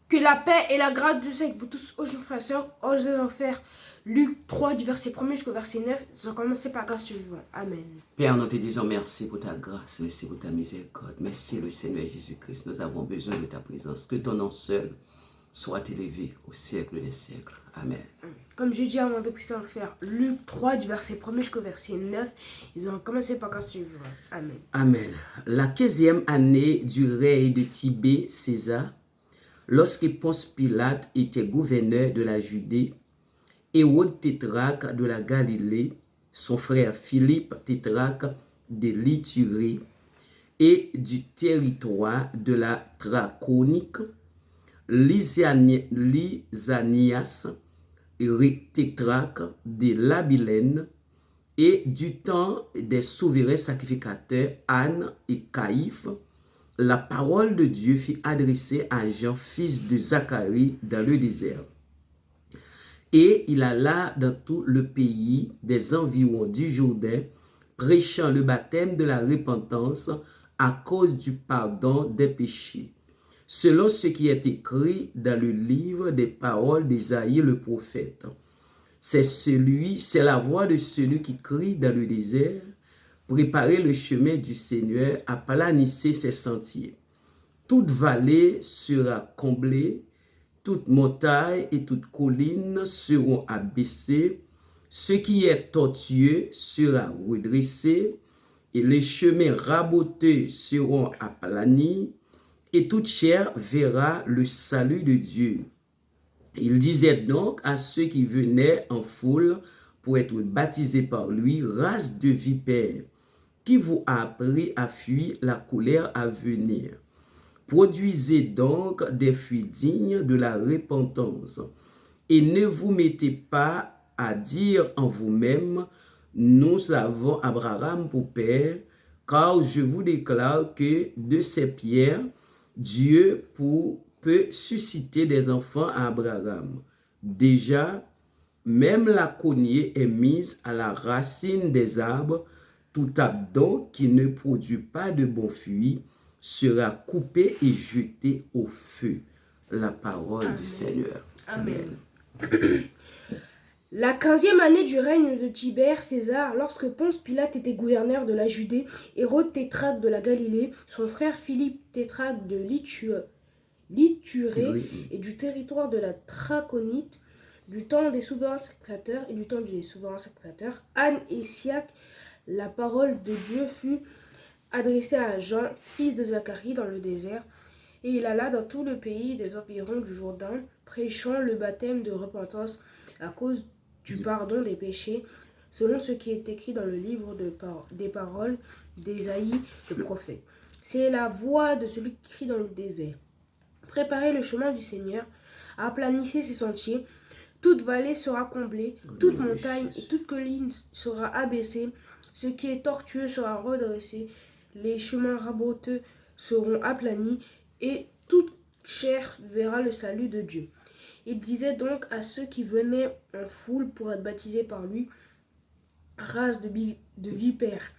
Que la paix et la grâce du Seigneur avec vous tous, aujourd'hui, frères et sœurs, nous allons faire Luc 3, du verset 1 jusqu'au verset 9. Nous allons commencer par la grâce suivante. Amen. Père, nous te disons merci pour ta grâce, merci pour ta miséricorde. Merci le Seigneur Jésus-Christ. Nous avons besoin de ta présence. Que ton nom seul soit élevé au siècle des siècles. Amen. Comme je dis avant de faire Luc 3, du verset 1 jusqu'au verset 9. Ils ont commencé par la grâce suivante. Amen. Amen. La 15e année du règne de Tibé César, lorsque Ponce Pilate était gouverneur de la Judée, Hérode tétrarque de la Galilée, son frère Philippe tétrarque de l'Iturie et du territoire de la Trachonique, Lysanias, tétrarque de l'Abilène, et du temps des souverains sacrificateurs Anne et Caïphe, la parole de Dieu fut adressée à Jean, fils de Zacharie, dans le désert. Et il alla dans tout le pays des environs du Jourdain, prêchant le baptême de la repentance à cause du pardon des péchés, selon ce qui est écrit dans le livre des paroles d'Ésaïe le prophète. C'est la voix de celui qui crie dans le désert, préparez le chemin du Seigneur, aplanissez ses sentiers. Toute vallée sera comblée, toute montagne et toute colline seront abaissées, ce qui est tortueux sera redressé, et les chemins raboteux seront aplanis, et toute chair verra le salut de Dieu. Il disait donc à ceux qui venaient en foule pour être baptisés par lui, race de vipères, qui vous a appris à fuir la colère à venir. Produisez donc des fruits dignes de la repentance, et ne vous mettez pas à dire en vous-même, nous avons Abraham pour père, car je vous déclare que de ces pierres, Dieu peut susciter des enfants à Abraham. Déjà, même la cognée est mise à la racine des arbres. Tout arbre donc qui ne produit pas de bons fruits sera coupé et jeté au feu. La parole Amen. du Seigneur. Amen. La 15e année du règne de Tibère César, lorsque Ponce Pilate était gouverneur de la Judée, Hérode tétrarque de la Galilée, son frère Philippe tétrarque de l'Iturie et du territoire de la Traconite, du temps des souverains sacrificateurs Anne et Siac, la parole de Dieu fut adressée à Jean, fils de Zacharie, dans le désert, et il alla dans tout le pays des environs du Jourdain, prêchant le baptême de repentance à cause du pardon des péchés, selon ce qui est écrit dans le livre des paroles d'Ésaïe le prophète. C'est la voix de celui qui crie dans le désert. Préparez le chemin du Seigneur, aplanissez ses sentiers, toute vallée sera comblée, toute montagne et toute colline sera abaissée, ce qui est tortueux sera redressé, les chemins raboteux seront aplanis, et toute chair verra le salut de Dieu. Il disait donc à ceux qui venaient en foule pour être baptisés par lui, race de vipères,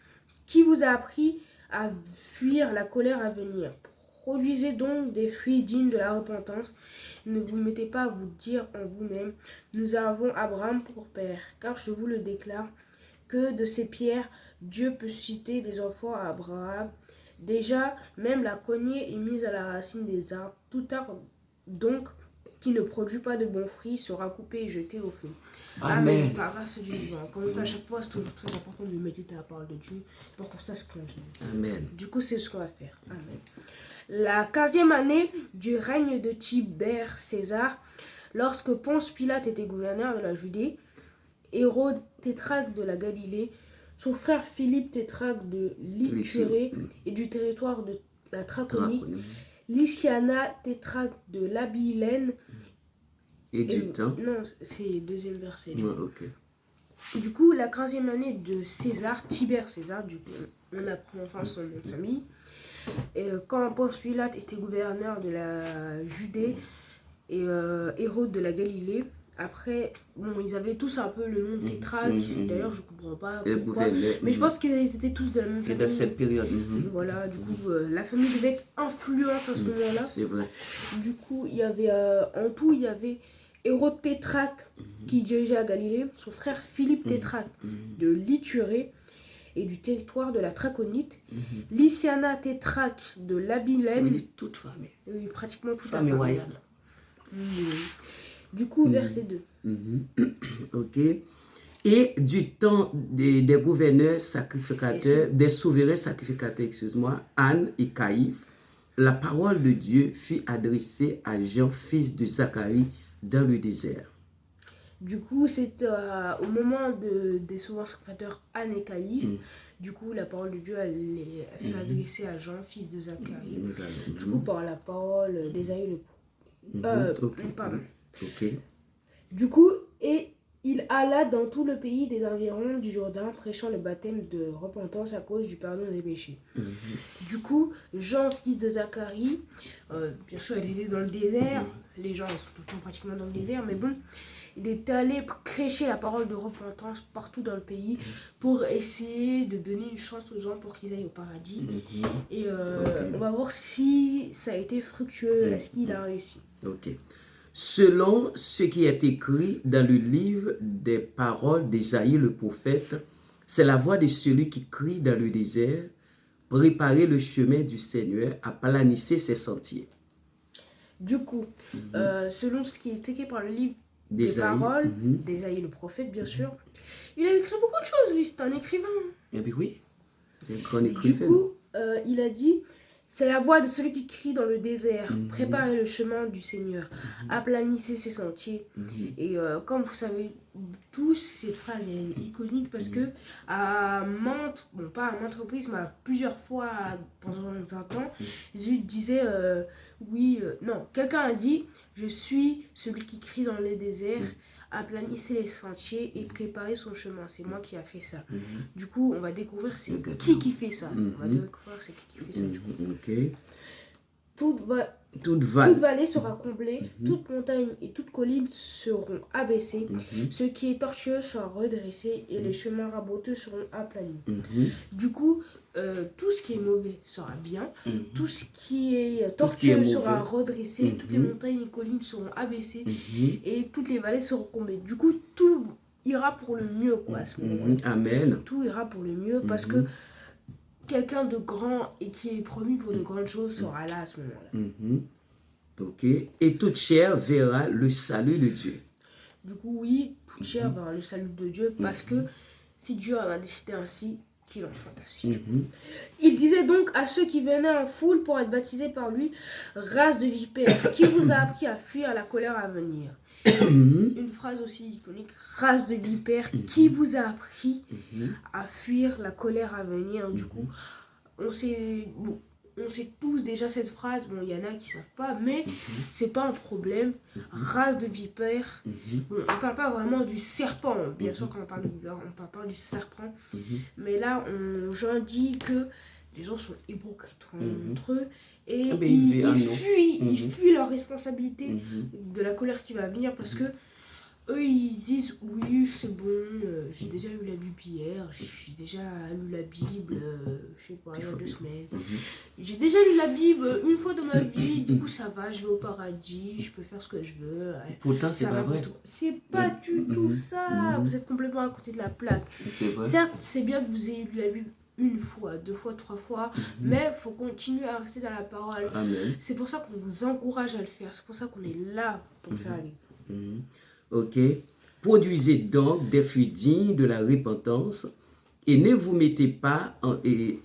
qui vous a appris à fuir la colère à venir. Produisez donc des fruits dignes de la repentance. Ne vous mettez pas à vous dire en vous-même, nous avons Abraham pour père, car je vous le déclare, que de ces pierres, Dieu peut susciter des enfants à Abraham. Déjà, même la cognée est mise à la racine des arbres. Tout arbre, donc, qui ne produit pas de bons fruits sera coupé et jeté au feu. Amen. Par grâce du divin. Comme on fait à chaque fois, c'est toujours très important de méditer la parole de Dieu pour qu'on sache ce qu'on dit. Amen. Du coup, c'est ce qu'on va faire. Amen. La 15e année du règne de Tibère César, lorsque Ponce Pilate était gouverneur de la Judée, Hérode tétrarque de la Galilée, son frère Philippe tétrarque de l'Iturie et du territoire de la Trachonique, Lysiana tétrarque de l'Abilène et du temps. Non, c'est le deuxième verset. Okay. Du coup, la 15e année de César, Tibère César, du coup, on apprend enfin son nom de famille. Et quand Ponce Pilate était gouverneur de la Judée et Hérode de la Galilée, après, bon, ils avaient tous un peu le nom de tétrarque. D'ailleurs, je comprends pas Et pourquoi. Mais je pense qu'ils étaient tous de la même Et dans famille. cette période. Et voilà, du coup, la famille devait être influente à ce moment-là. C'est vrai. Du coup, il y avait, en tout, il y avait Hérode Tétrarque qui dirigeait à Galilée, son frère Philippe Tétrarque de l'Ithurée et du territoire de la Traconite, Lysiana Tétrarque de l'Abilène, Il est toute famille. oui, pratiquement toute la Famille famille. royale. Du coup, verset 2. Ok. Et du temps des gouverneurs sacrificateurs, des souverains sacrificateurs, excuse-moi, Anne et Caïphe, la parole de Dieu fut adressée à Jean, fils de Zacharie, dans le désert. Du coup, c'est au moment des souverains sacrificateurs Anne et Caïphe. Du coup, la parole de Dieu elle fut adressée à Jean, fils de Zacharie. Du coup, par la parole d'Ésaïe pardon. Ok. Du coup, et il alla dans tout le pays des environs du Jourdain, prêchant le baptême de repentance à cause du pardon des péchés. Du coup, Jean, fils de Zacharie, bien sûr, il était dans le désert. Les gens ils sont tout le temps pratiquement dans le désert, mais bon, il était allé prêcher la parole de repentance partout dans le pays pour essayer de donner une chance aux gens pour qu'ils aillent au paradis. Et on va voir si ça a été fructueux, est-ce qu'il a réussi. Ok. Selon ce qui est écrit dans le livre des paroles d'Ésaïe le prophète, c'est la voix de celui qui crie dans le désert, préparez le chemin du Seigneur, aplanissez ses sentiers. Du coup, selon ce qui est écrit par le livre des D'Ésaïe. paroles d'Ésaïe le prophète, bien sûr, il a écrit beaucoup de choses, lui, c'est un écrivain. Eh bien oui, un grand Du écrivain. coup, il a dit, c'est la voix de celui qui crie dans le désert, préparez le chemin du Seigneur, aplanissez ses sentiers. Et comme vous savez tous, cette phrase est iconique parce que à maintes, bon pas à maintes reprises, mais à plusieurs fois pendant un temps, Jésus disait, non, quelqu'un a dit, je suis celui qui crie dans les déserts, aplanissez les sentiers et préparez son chemin. C'est moi qui a fait ça. Du coup, on va découvrir c'est qui fait ça. On va découvrir c'est qui fait ça. Du coup. Ok. Toute vallée sera comblée, toute montagne et toute colline seront abaissées, ce qui est tortueux sera redressé et les chemins raboteux seront aplanis. Du coup, tout ce qui est mauvais sera bien, tout ce qui est tortueux sera redressé, toutes les montagnes et collines seront abaissées et toutes les vallées seront comblées. Du coup, tout ira pour le mieux, quoi, à ce moment-là. Amen. Tout ira pour le mieux parce que quelqu'un de grand et qui est promis pour de grandes choses sera là à ce moment-là. Ok. Et toute chair verra le salut de Dieu. Du coup, oui, toute chair verra le salut de Dieu parce que si Dieu en a décidé ainsi, qu'il en soit ainsi. Il disait donc à ceux qui venaient en foule pour être baptisés par lui, race de vipères, qui vous a appris à fuir la colère à venir. Une phrase aussi iconique, race de vipères, qui vous a appris à fuir la colère à venir. Du coup, on sait tous déjà cette phrase. Bon, il y en a qui ne savent pas, mais c'est pas un problème. Race de vipères. Bon, on ne parle pas vraiment du serpent. Bien sûr, quand on parle de vipères, on parle pas du serpent. Mais là, Jean dit que les gens sont hypocrites entre eux et ils fuient leur responsabilité de la colère qui va venir parce que eux ils se disent oui c'est bon, j'ai déjà lu la Bible hier, j'ai déjà lu la Bible je sais pas il y a 2 semaines, j'ai déjà lu la Bible une fois dans ma vie, du coup ça va, je vais au paradis, je peux faire ce que je veux. Pourtant c'est pas vrai. C'est pas du tout ça, vous êtes complètement à côté de la plaque. Certes c'est bien que vous ayez lu la Bible 1 fois, 2 fois, 3 fois, mais il faut continuer à rester dans la parole. C'est pour ça qu'on vous encourage à le faire, c'est pour ça qu'on est là pour le faire avec vous. Ok. Produisez donc des fruits dignes de la repentance et ne vous mettez pas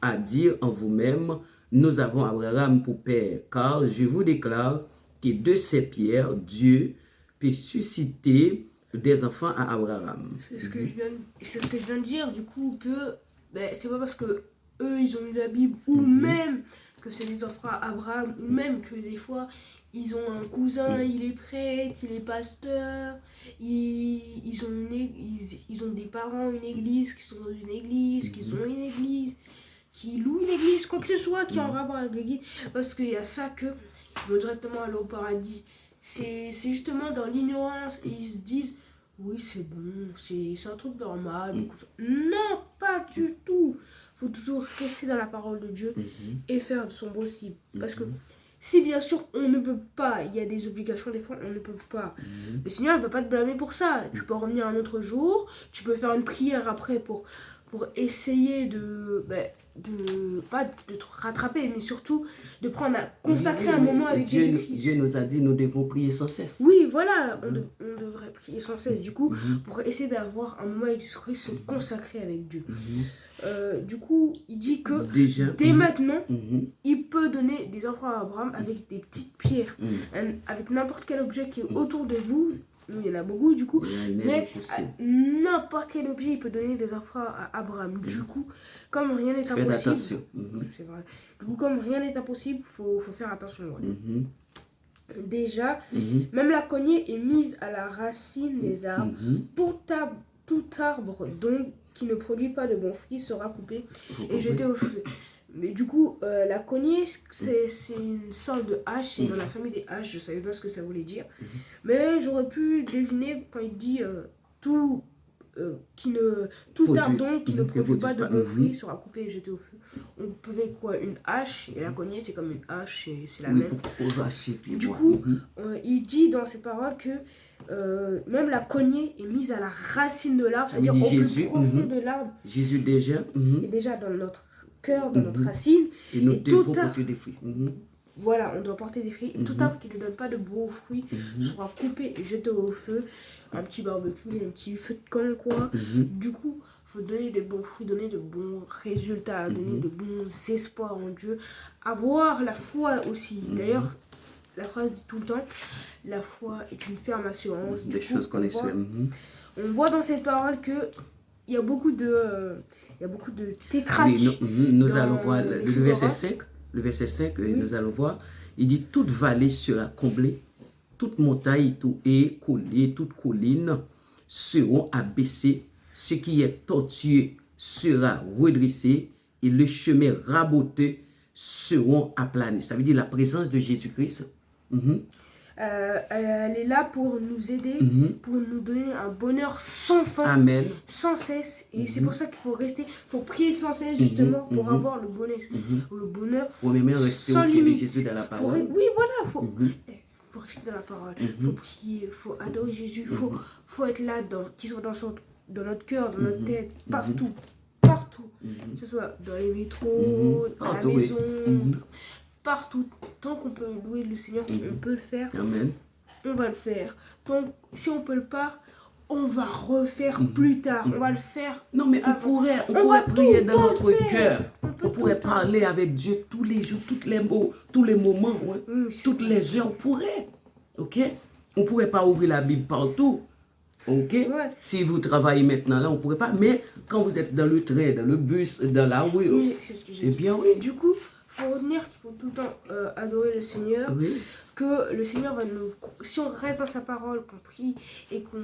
à dire en vous-même, nous avons Abraham pour père, car je vous déclare que de ces pierres, Dieu peut susciter des enfants à Abraham. C'est ce que je viens de dire, du coup, que c'est pas parce que eux ils ont lu la Bible ou même que c'est des enfants à Abraham ou même que des fois ils ont un cousin, il est prêtre, il est pasteur, ils ont des parents, une église, qui sont dans une église, qui ont une église, qui louent une église, quoi que ce soit qui est en rapport avec l'église, parce qu'il y a ça que ils vont directement aller au paradis. c'est justement dans l'ignorance et ils se disent oui c'est bon, c'est un truc normal. Non, pas du tout. Faut toujours rester dans la parole de Dieu et faire de son possible. Parce que si bien sûr on ne peut pas, il y a des obligations des fois, on ne peut pas. Le Seigneur ne va pas te blâmer pour ça. Tu peux revenir un autre jour, tu peux faire une prière après pour essayer pas de te rattraper, mais surtout de prendre consacrer un moment avec Jésus-Christ. Dieu nous a dit nous devons prier sans cesse. Oui, voilà, on devrait prier sans cesse. Du coup, pour essayer d'avoir un moment avec Jésus-Christ, se consacrer avec Dieu. Du coup, il dit que dès maintenant, il peut donner des enfants à Abraham avec des petites pierres, avec n'importe quel objet qui est autour de vous. Il y en a beaucoup du coup, mais n'importe quel objet il peut donner des enfants à Abraham. Du coup, comme rien n'est impossible, c'est vrai. Du coup, comme rien n'est impossible, faut faire attention. Déjà, même la cognée est mise à la racine des arbres. Tout arbre donc qui ne produit pas de bons fruits sera coupé et jeté au feu. Mais du coup, la cognée, c'est une sorte de hache, c'est dans la famille des haches, je ne savais pas ce que ça voulait dire. Mais j'aurais pu deviner quand il dit tout arbre donc qui ne produit pas de bons fruits sera coupé et jeté au feu. On peut quoi, une hache, et la cognée c'est comme une hache, c'est la même. Du coup, il dit dans ses paroles que même la cognée est mise à la racine de l'arbre, c'est-à-dire au plus profond de l'arbre. Jésus déjà est déjà dans notre cœur, dans notre racine. Et nous devons porter des fruits. Voilà, on doit porter des fruits. Et tout arbre qui ne donne pas de beaux fruits sera coupé et jeté au feu. Un petit barbecue, un petit feu de camp, quoi. Du coup, il faut donner des bons fruits, donner de bons résultats, donner de bons espoirs en Dieu. Avoir la foi aussi. D'ailleurs, la phrase dit tout le temps, la foi est une ferme assurance. Des choses qu'on espère. On voit dans cette parole que il y a beaucoup de tétraques. Oui, nous allons voir le verset 5. Le verset 5, nous allons voir. Il dit, toute vallée sera comblée, toute montagne, toute colline seront abaissées. Ce qui est tortueux sera redressé et le chemin raboteux seront aplanis. Ça veut dire la présence de Jésus-Christ. Elle est là pour nous aider, pour nous donner un bonheur sans fin, Amen. sans cesse. Et c'est pour ça qu'il faut rester, faut prier sans cesse justement pour avoir le bonheur, le bonheur sans limite. Jésus dans la parole. Oui, voilà, faut rester dans la parole, faut prier, faut adorer Jésus, faut être là, qu'il soit dans notre cœur, dans notre tête, partout, que ce soit dans les métros, à la maison. Partout, tant qu'on peut louer le Seigneur, on peut le faire. Amen. On va le faire. Donc, si on peut le pas, on va refaire plus tard. On va le faire. Non, mais on pourrait prier dans notre cœur. On pourrait parler avec Dieu tous les jours, tous les moments, toutes les heures. On pourrait. Ok? On ne pourrait pas ouvrir la Bible partout. Ok? Si vous travaillez maintenant là, on ne pourrait pas. Mais quand vous êtes dans le train, dans le bus, dans la rue, eh bien oui. Du coup, faut retenir qu'il faut tout le temps adorer le Seigneur, que le Seigneur va nous... Si on reste dans sa parole, qu'on prie et qu'on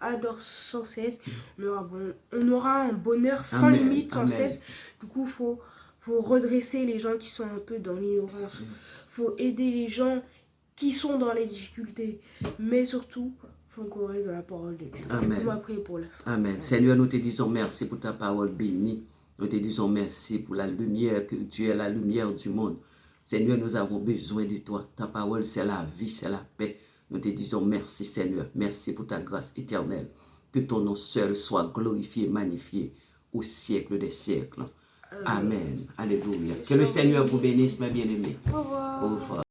adore sans cesse, on aura un bonheur sans limite, sans cesse. Du coup, faut redresser les gens qui sont un peu dans l'ignorance. Faut aider les gens qui sont dans les difficultés. Mais surtout, faut qu'on reste dans la parole de Dieu. Amen. On va prier pour la fin. Amen. Seigneur, nous te disons merci pour ta parole bénie. Nous te disons merci pour la lumière, que Dieu est la lumière du monde. Seigneur, nous avons besoin de toi. Ta parole, c'est la vie, c'est la paix. Nous te disons merci, Seigneur. Merci pour ta grâce éternelle. Que ton nom seul soit glorifié, magnifié au siècle des siècles. Amen. Alléluia. Que le Seigneur vous bénisse, mes bien-aimés. Au revoir. Au revoir.